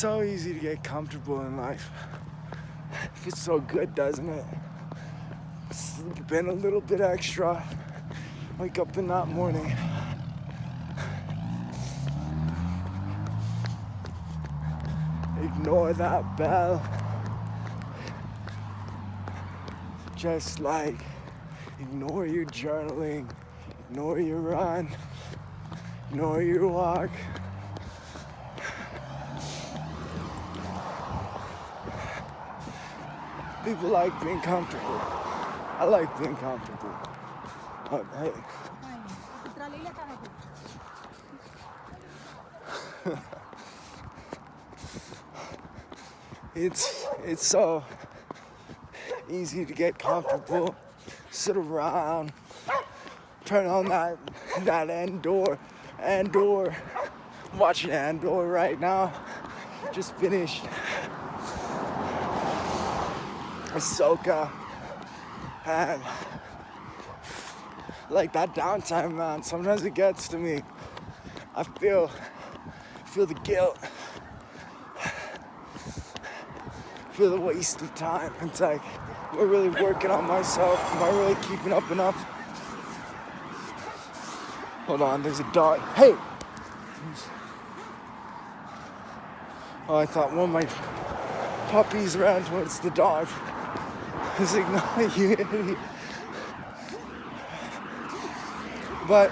so easy to get comfortable in life. It feels so good, doesn't it? Sleep in a little bit extra. Wake up in that morning. Ignore that bell. Just like ignore your journaling, ignore your run, ignore your walk. People like being comfortable. I like being comfortable. But hey. It's so easy to get comfortable, sit around, turn on that Andor, watching Andor right now. Just finished Ahsoka, and like that downtime, man, sometimes it gets to me. I feel the guilt, feel the waste of time. It's like, am I really working on myself? Am I really keeping up enough? Hold on, there's a dog. Hey! Oh, I thought one of my puppies ran towards the dog. I was like, no, you idiot. But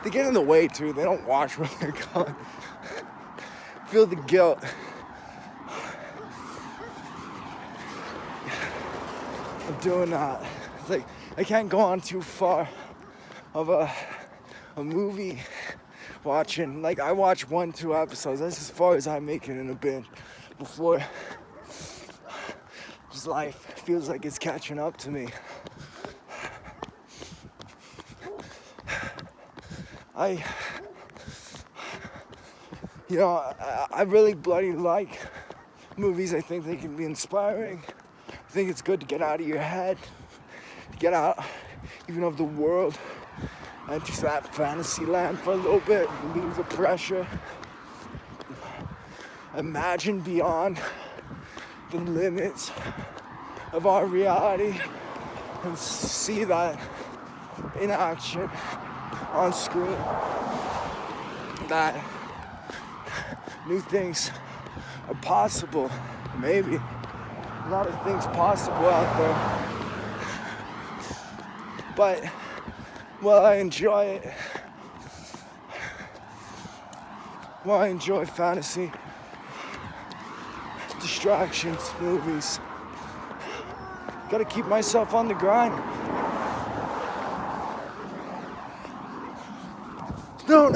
they get in the way too. They don't watch where they're going. Feel the guilt. Of doing that. It's like I can't go on too far of a movie watching. Like I watch 1-2 episodes. That's as far as I make it in a binge before just life feels like it's catching up to me. I really bloody like movies. I think they can be inspiring. I think it's good to get out of your head, to get out even of the world and just that fantasy land for a little bit, leave the pressure, imagine beyond the limits of our reality and see that in action on screen, that new things are possible, maybe. A lot of things possible out there. But, well, I enjoy it. Well, I enjoy fantasy, distractions, movies. Gotta keep myself on the grind. No.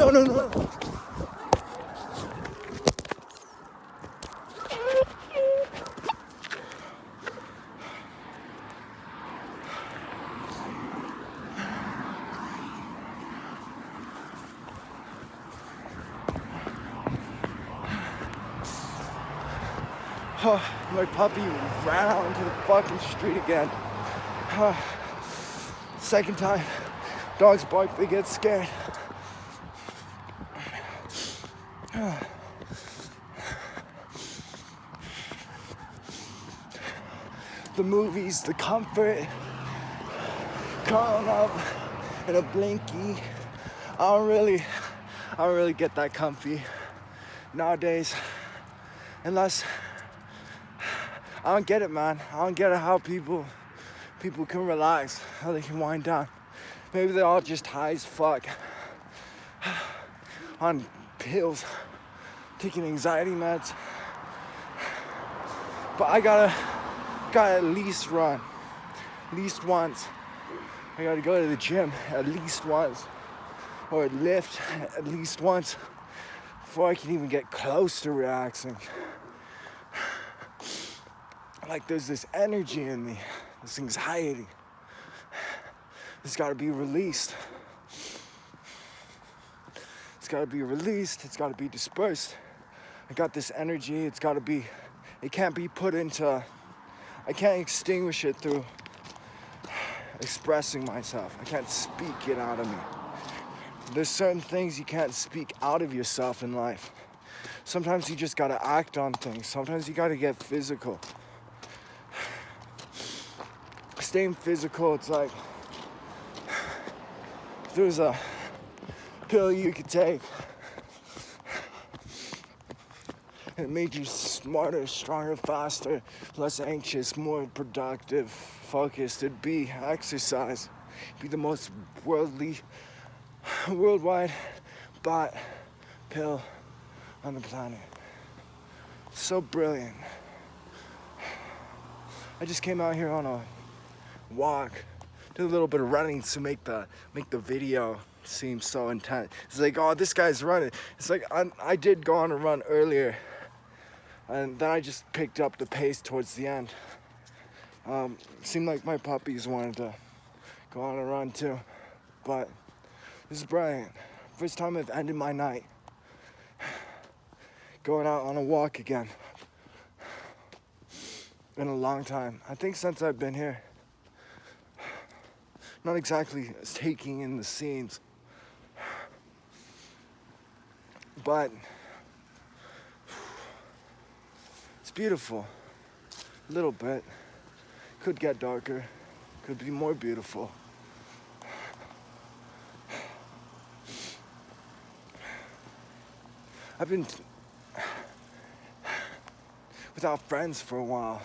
Oh, my puppy ran out into the fucking street again. Second time, dogs bark, they get scared. The movies, the comfort, curling up in a blankie. I don't really get that comfy nowadays, unless I don't get it, man. I don't get it how people can relax, how they can wind down. Maybe they're all just high as fuck on pills, taking anxiety meds. But I gotta at least run, at least once. I gotta go to the gym at least once, or lift at least once before I can even get close to relaxing. Like there's this energy in me, this anxiety. It's gotta be released. It's gotta be released, it's gotta be dispersed. I got this energy, it can't be put into, I can't extinguish it through expressing myself. I can't speak it out of me. There's certain things you can't speak out of yourself in life. Sometimes you just gotta act on things. Sometimes you gotta get physical. Staying physical, it's like if there's a pill you could take, it made you smarter, stronger, faster, less anxious, more productive, focused. It'd be exercise. It'd be the most worldwide bought pill on the planet. So brilliant. I just came out here on a walk, did a little bit of running to make the video seem so intense. It's like, oh, this guy's running. It's like I did go on a run earlier, and then I just picked up the pace towards the end. Seemed like my puppies wanted to go on a run too, but this is brilliant. First time I've ended my night going out on a walk again in a long time. I think since I've been here. Not exactly taking in the scenes, but it's beautiful. A little bit. Could get darker. Could be more beautiful. I've been without friends for a while.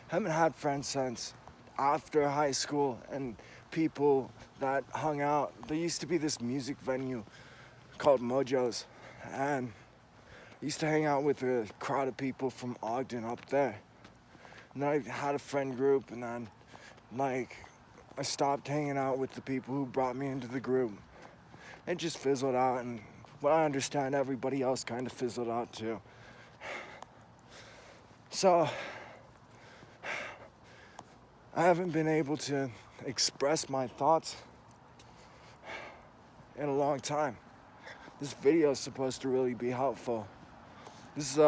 Haven't had friends since after high school, and people that hung out. There used to be this music venue called Mojo's, and I used to hang out with a crowd of people from Ogden up there. And then I had a friend group, and then I stopped hanging out with the people who brought me into the group. It just fizzled out, and what I understand, everybody else kind of fizzled out too. So I haven't been able to express my thoughts in a long time. This video is supposed to really be helpful. This is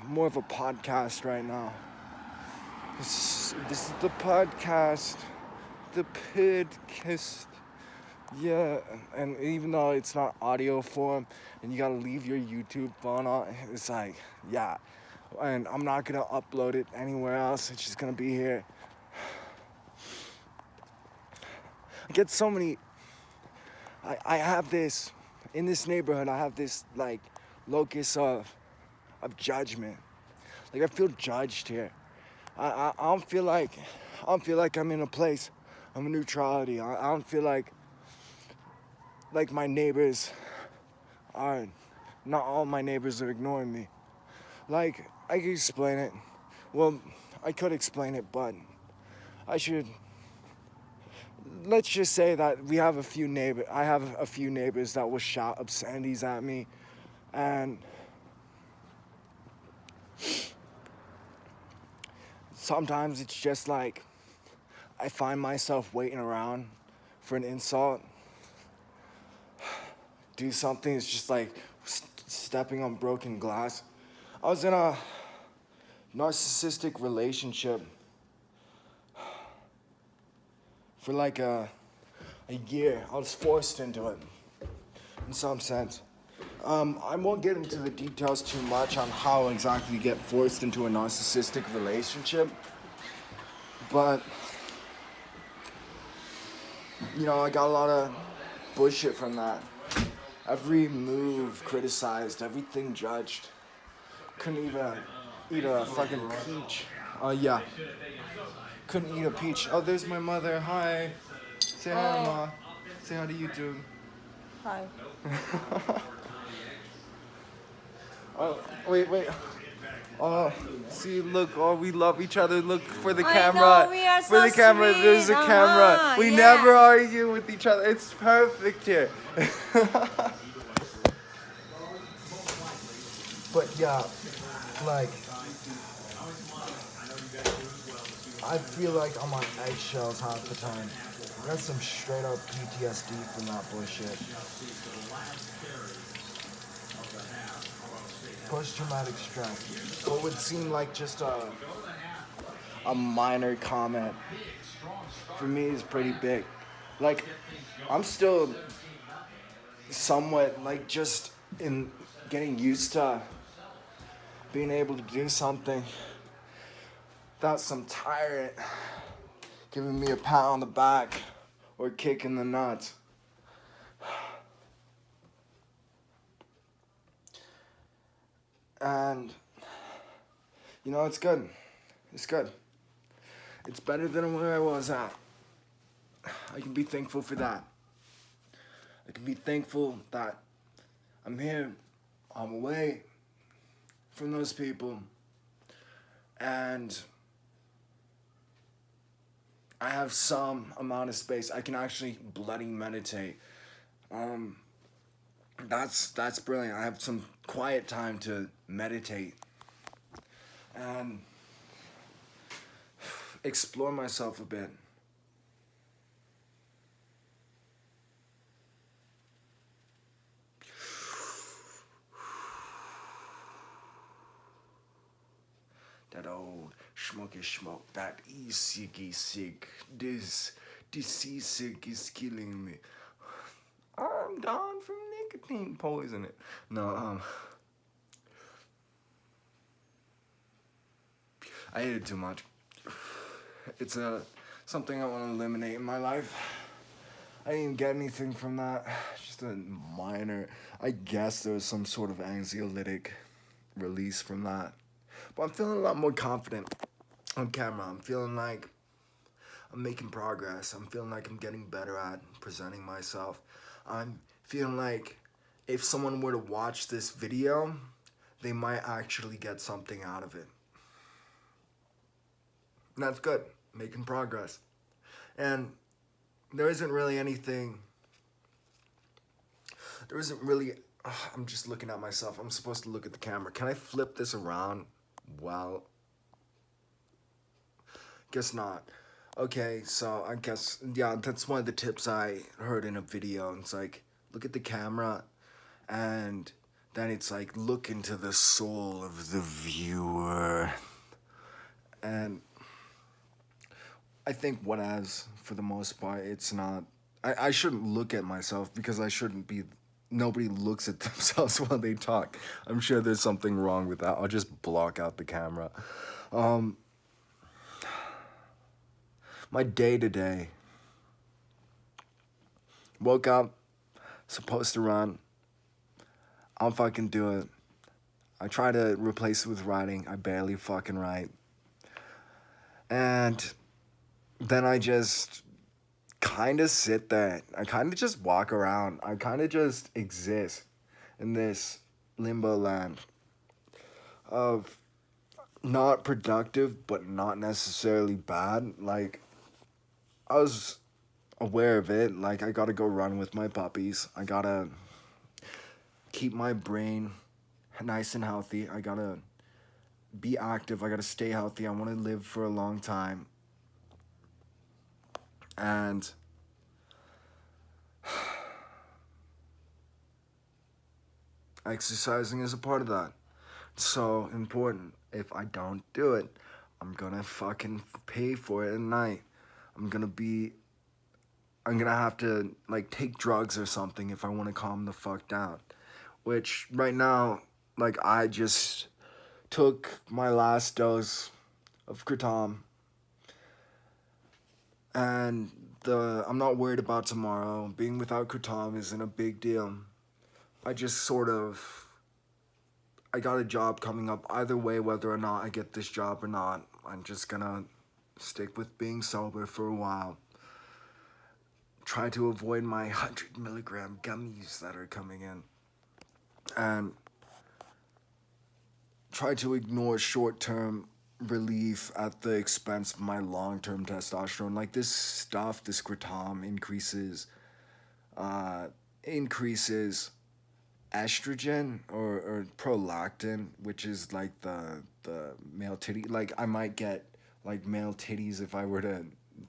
more of a podcast right now. This is the podcast. The podcast. Yeah, and even though it's not audio form and you gotta leave your YouTube phone on, it's like, yeah. And I'm not gonna upload it anywhere else. It's just gonna be here. I get so many, I have this, in this neighborhood, I have this like locus of judgment. Like I feel judged here. I don't feel like I'm in a place of neutrality. I don't feel like my neighbors are, not all my neighbors are ignoring me. Like, I could explain it. Well, I could explain it, but let's just say that I have a few neighbors that will shout obscenities at me, and sometimes it's just like I find myself waiting around for an insult. Do something, it's just like stepping on broken glass. I was in a narcissistic relationship for like a year. I was forced into it, in some sense. I won't get into the details too much on how exactly you get forced into a narcissistic relationship, but, you know, I got a lot of bullshit from that. Every move criticized, everything judged. Couldn't even eat a fucking peach. Yeah. Couldn't eat a peach. Oh, there's my mother. Hi. Say hi, Ma. Say hi to YouTube. Hi. Oh, wait. Oh, see, look, oh, we love each other. Look for the camera. I know, we are for so the camera, sweet. there's a camera. We Yeah. never argue with each other. It's perfect here. But yeah, like, I feel like I'm on eggshells half the time. I got some straight up PTSD from that bullshit. Post-traumatic stress. What would seem like just a minor comment, for me is pretty big. Like, I'm still somewhat, like, just in getting used to being able to do something without some tyrant giving me a pat on the back or a kick in the nuts. And, you know, it's good. It's good. It's better than where I was at. I can be thankful for that. I can be thankful that I'm here. I'm away from those people. And I have some amount of space. I can actually bloody meditate. That's brilliant. I have some quiet time to meditate and explore myself a bit. That old smoky smoke, that e-ciggy cig. This e-cig is killing me. I'm down from nicotine poison it. No, I ate it too much. It's something I want to eliminate in my life. I didn't even get anything from that. Just a minor. I guess there was some sort of anxiolytic release from that. But I'm feeling a lot more confident on camera. I'm feeling like I'm making progress. I'm feeling like I'm getting better at presenting myself. I'm feeling like if someone were to watch this video, they might actually get something out of it. And that's good. Making progress. And there isn't really anything. There isn't really. I'm just looking at myself. I'm supposed to look at the camera. Can I flip this around? Well, guess not. Okay, so I guess, yeah, that's one of the tips I heard in a video. It's like, look at the camera, and then it's like, look into the soul of the viewer. And I think for the most part, it's not, I shouldn't look at myself because I shouldn't be, nobody looks at themselves while they talk. I'm sure there's something wrong with that. I'll just block out the camera. My day today. Woke up, supposed to run. I'll fucking do it. I try to replace it with writing. I barely fucking write. And then I just kind of sit there. I kind of just walk around. I kind of just exist in this limbo land of not productive, but not necessarily bad. Like, I was aware of it. Like, I gotta go run with my puppies. I gotta keep my brain nice and healthy. I gotta be active. I gotta stay healthy. I want to live for a long time. And exercising is a part of that. It's so important. If I don't do it, I'm gonna fucking pay for it at night. I'm gonna have to like take drugs or something if I want to calm the fuck down. Which right now, like, I just took my last dose of Kratom, and I'm not worried about tomorrow. Being without Kratom isn't a big deal. I got a job coming up. Either way, whether or not I get this job or not, I'm just gonna stick with being sober for a while. Try to avoid my 100 milligram gummies that are coming in. And try to ignore short-term relief at the expense of my long-term testosterone. Like, this stuff, this Kratom increases estrogen or prolactin, which is like the male titty. Like, I might get like male titties if I were to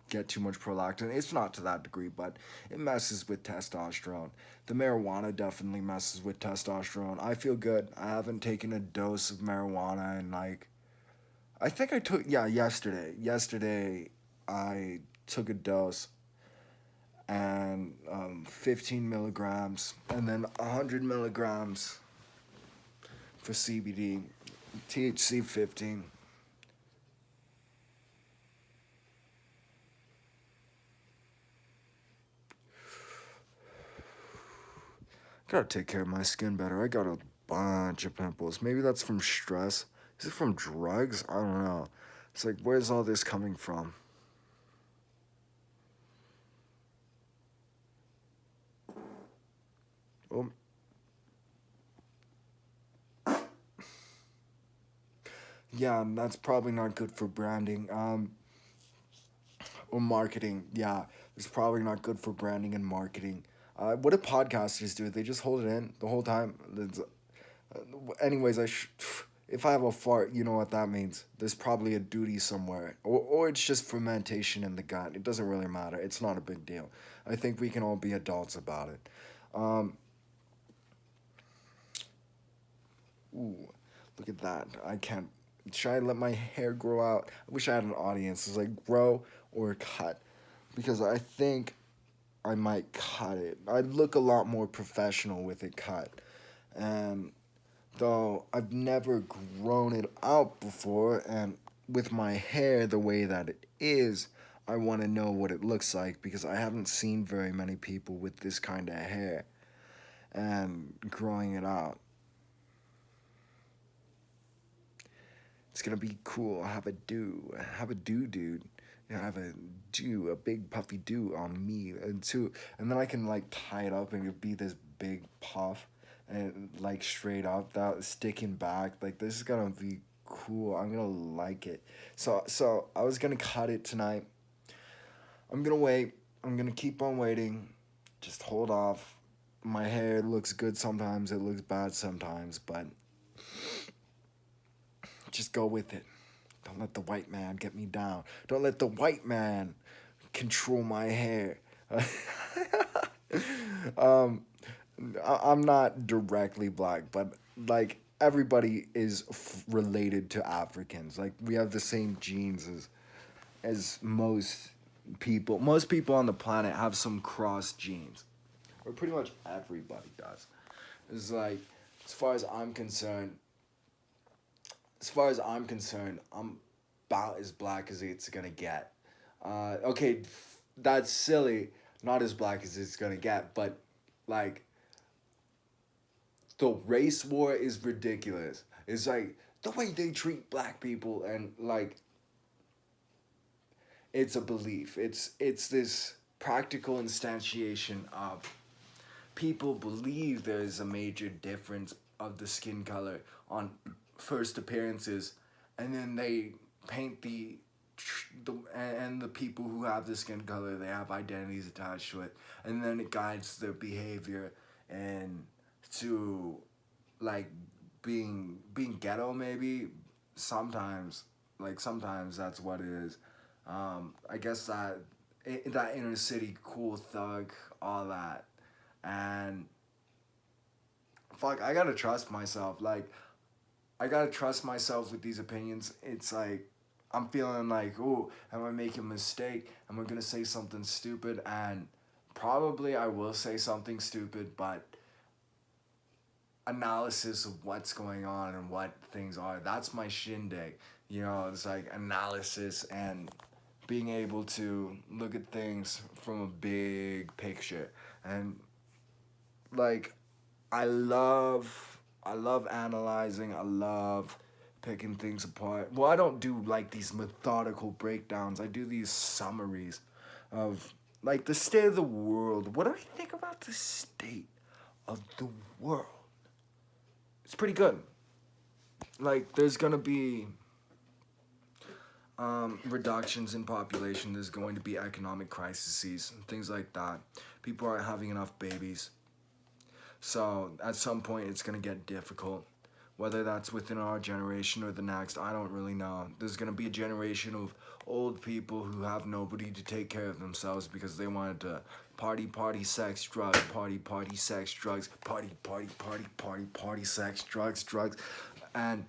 get too much prolactin. It's not to that degree, but it messes with testosterone. The marijuana definitely messes with testosterone. I feel good. I haven't taken a dose of marijuana in like, I think I took, yeah, yesterday. Yesterday I took a dose, and 15 milligrams, and then 100 milligrams for CBD, THC 15. Gotta take care of my skin better. I got a bunch of pimples. Maybe that's from stress. Is it from drugs? I don't know. It's like, where's all this coming from? Well, yeah, that's probably not good for branding. Or marketing. Yeah, it's probably not good for branding and marketing. What do podcasters do? They just hold it in the whole time. Anyways, if I have a fart, you know what that means. There's probably a duty somewhere, or it's just fermentation in the gut. It doesn't really matter. It's not a big deal. I think we can all be adults about it. Um, ooh, look at that. I can't. Should I let my hair grow out? I wish I had an audience. It's like grow or cut, because I think I might cut it. I'd look a lot more professional with it cut. And though I've never grown it out before, and with my hair the way that it is, I want to know what it looks like because I haven't seen very many people with this kind of hair and growing it out. It's gonna be cool. I have a do. I have a do, dude. I have a do, a big puffy do on me, and then I can like tie it up and it'd be this big puff, and like straight up that sticking back. Like this is gonna be cool. I'm gonna like it. So I was gonna cut it tonight. I'm gonna wait. I'm gonna keep on waiting. Just hold off. My hair looks good sometimes. It looks bad sometimes, but just go with it. Don't let the white man get me down. Don't let the white man control my hair. um, I'm not directly black, but like everybody is related to Africans. Like we have the same genes as most people. Most people on the planet have some cross genes, or pretty much everybody does. It's like, as far as I'm concerned, I'm about as black as it's gonna get. Okay, that's silly. Not as black as it's gonna get, but like the race war is ridiculous. It's like the way they treat black people, and like it's a belief. It's this practical instantiation of people believe there is a major difference of the skin color on first appearances, and then they paint the people who have the skin color, they have identities attached to it, and then it guides their behavior and to like being ghetto maybe sometimes, like sometimes that's what it is. I guess that inner city cool thug, all that. And fuck, I gotta trust myself. Like, I gotta trust myself with these opinions. It's like, I'm feeling like, oh, am I making a mistake? Am I gonna say something stupid? And probably I will say something stupid, but analysis of what's going on and what things are, that's my shindig. You know, it's like analysis and being able to look at things from a big picture. And like I love analyzing. I love picking things apart. Well, I don't do like these methodical breakdowns. I do these summaries of like the state of the world. What do I think about the state of the world? It's pretty good. Like there's gonna be reductions in population. There's going to be economic crises and things like that. People aren't having enough babies. So at some point, it's going to get difficult. Whether that's within our generation or the next, I don't really know. There's going to be a generation of old people who have nobody to take care of themselves because they wanted to party, party, sex, drugs, party, party, sex, drugs, party, party, party, party, party, sex, drugs, drugs. And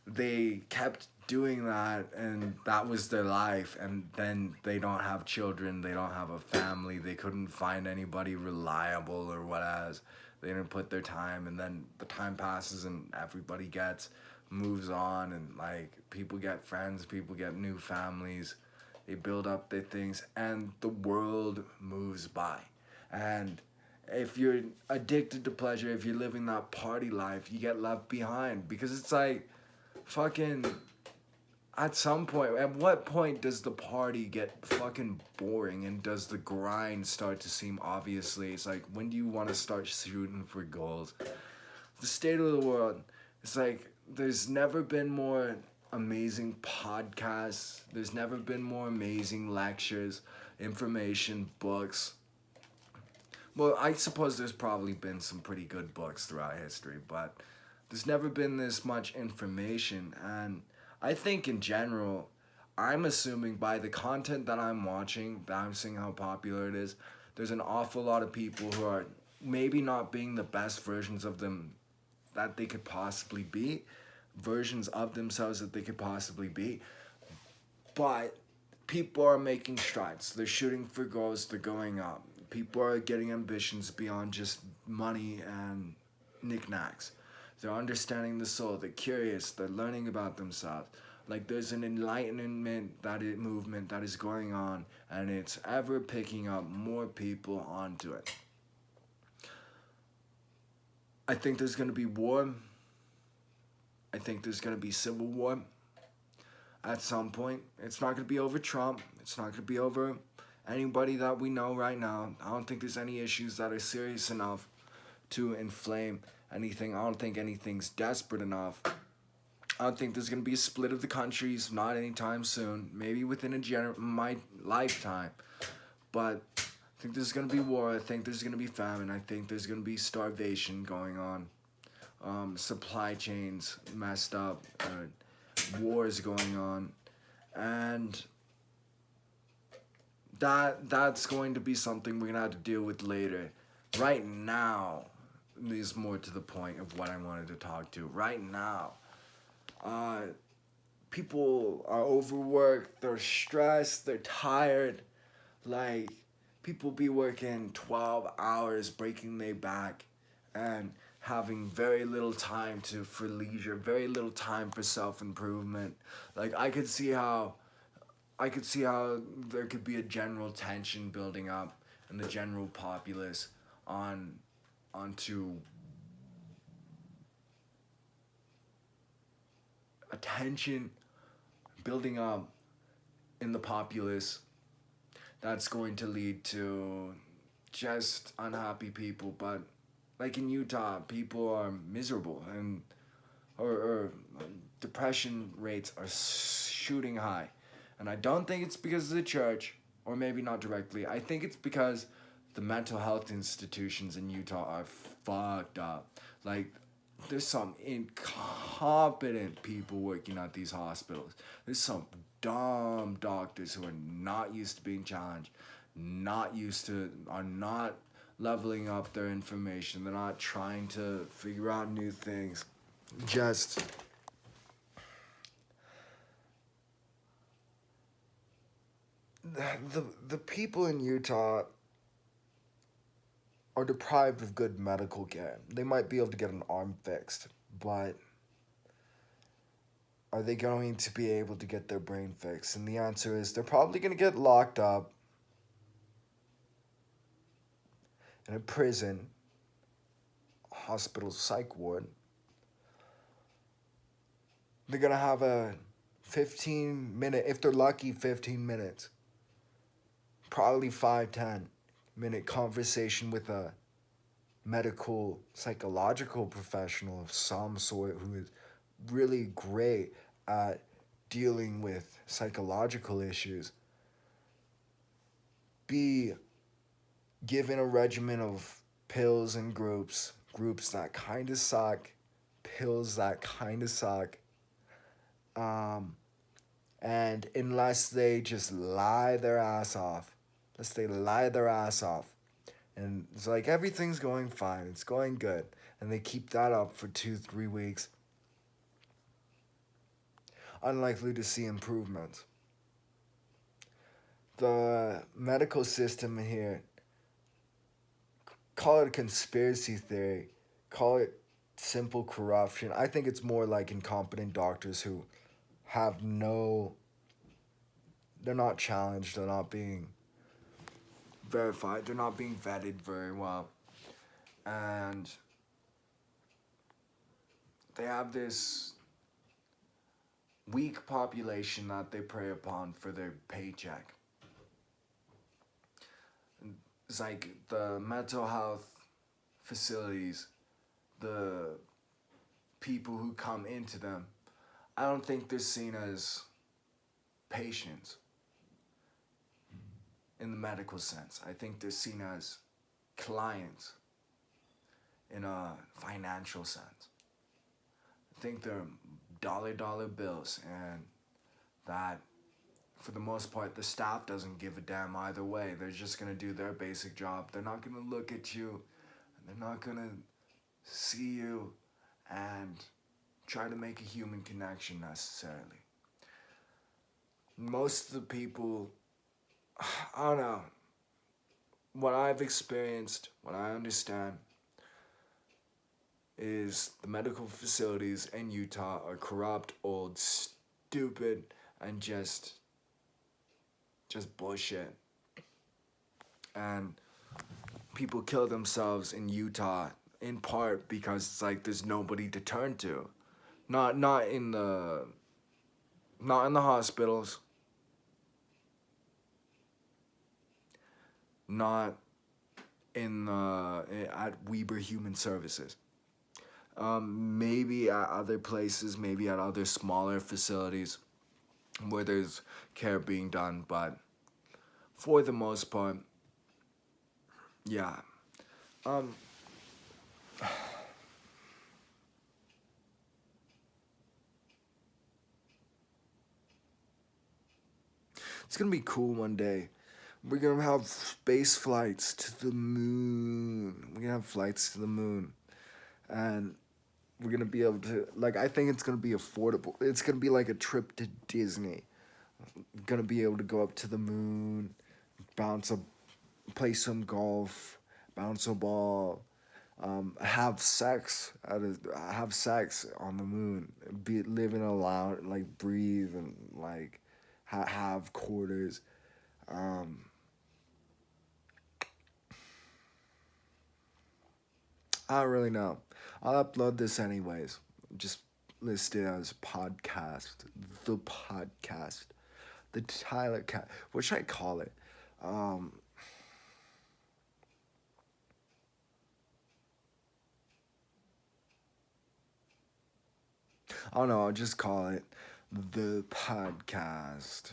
they kept doing that, and that was their life, and then they don't have children, they don't have a family, they couldn't find anybody reliable or what else. They didn't put their time, and then the time passes and everybody gets moves on, and like people get friends, people get new families, they build up their things, and the world moves by. And if you're addicted to pleasure, if you're living that party life, you get left behind, because it's like fucking at some point, at what point does the party get fucking boring and does the grind start to seem obviously? It's like, when do you want to start shooting for goals? The state of the world, it's like, there's never been more amazing podcasts, there's never been more amazing lectures, information, books. Well, I suppose there's probably been some pretty good books throughout history, but there's never been this much information. And I think in general, I'm assuming by the content that I'm watching, that I'm seeing how popular it is, there's an awful lot of people who are maybe not being the best versions of them that they could possibly be, versions of themselves that they could possibly be. But people are making strides. They're shooting for goals. They're going up. People are getting ambitions beyond just money and knickknacks. They're understanding the soul. They're curious. They're learning about themselves. Like, there's an enlightenment movement that is going on, and it's ever picking up more people onto it. I think there's gonna be war. I think there's gonna be civil war at some point. It's not going to be over Trump. It's not going to be over anybody that we know right now. I don't think there's any issues that are serious enough to inflame anything. I don't think anything's desperate enough. I don't think there's going to be a split of the countries, not anytime soon. Maybe within my lifetime. But I think there's going to be war. I think there's going to be famine. I think there's going to be starvation going on. Supply chains messed up. Wars going on, and that's going to be something we're gonna have to deal with later. Right now is more to the point of what I wanted to talk to. Right now, people are overworked, they're stressed, they're tired. Like, people be working 12 hours, breaking their back, and having very little time for leisure, very little time for self-improvement. Like, I could see how there could be a general tension building up in the general populace onto a tension building up in the populace that's going to lead to just unhappy people. But like in Utah, people are miserable, and or depression rates are shooting high. And I don't think it's because of the church, or maybe not directly. I think it's because the mental health institutions in Utah are fucked up. Like, there's some incompetent people working at these hospitals. There's some dumb doctors who are not used to being challenged, are not leveling up their information. They're not trying to figure out new things. Just the people in Utah are deprived of good medical care. They might be able to get an arm fixed, but are they going to be able to get their brain fixed? And the answer is they're probably going to get locked up in a prison, hospital psych ward. They're going to have a 15-minute, if they're lucky, 15 minutes, probably 5-10-minute conversation with a medical, psychological professional of some sort who is really great at dealing with psychological issues. Be given a regimen of pills and groups that kind of suck, pills that kind of suck. And unless they just lie their ass off, and it's like everything's going fine, it's going good, and they keep that up for 2-3 weeks, unlikely to see improvements. The medical system here, call it a conspiracy theory, call it simple corruption. I think it's more like incompetent doctors who have no, they're not challenged, they're not being verified, they're not being vetted very well. And they have this weak population that they prey upon for their paycheck. It's like the mental health facilities, the people who come into them, I don't think they're seen as patients in the medical sense. I think they're seen as clients in a financial sense. I think they're dollar bills, and that for the most part the staff doesn't give a damn either way. They're just gonna do their basic job. They're not gonna look at you, and they're not gonna see you and try to make a human connection necessarily. Most of the people, I don't know, what I've experienced, what I understand, is the medical facilities in Utah are corrupt, old, stupid, and just bullshit. And people kill themselves in Utah in part because it's like there's nobody to turn to. Not in the hospitals. Not in the at Weber Human Services. Maybe at other places, maybe at other smaller facilities where there's care being done, but for the most part, yeah. Um, it's gonna be cool one day. We're gonna have space flights to the moon. We're gonna have flights to the moon, and we're gonna be able to, like, I think it's gonna be affordable. It's gonna be like a trip to Disney. We're gonna be able to go up to the moon, bounce a, play some golf, bounce a ball, have sex on the moon, be live in a lounge, like breathe and like have quarters. Um, I don't really know. I'll upload this anyways. Just list it as podcast, the podcast, the Tyler Cat. What should I call it? Um, I don't know. I'll just call it the podcast.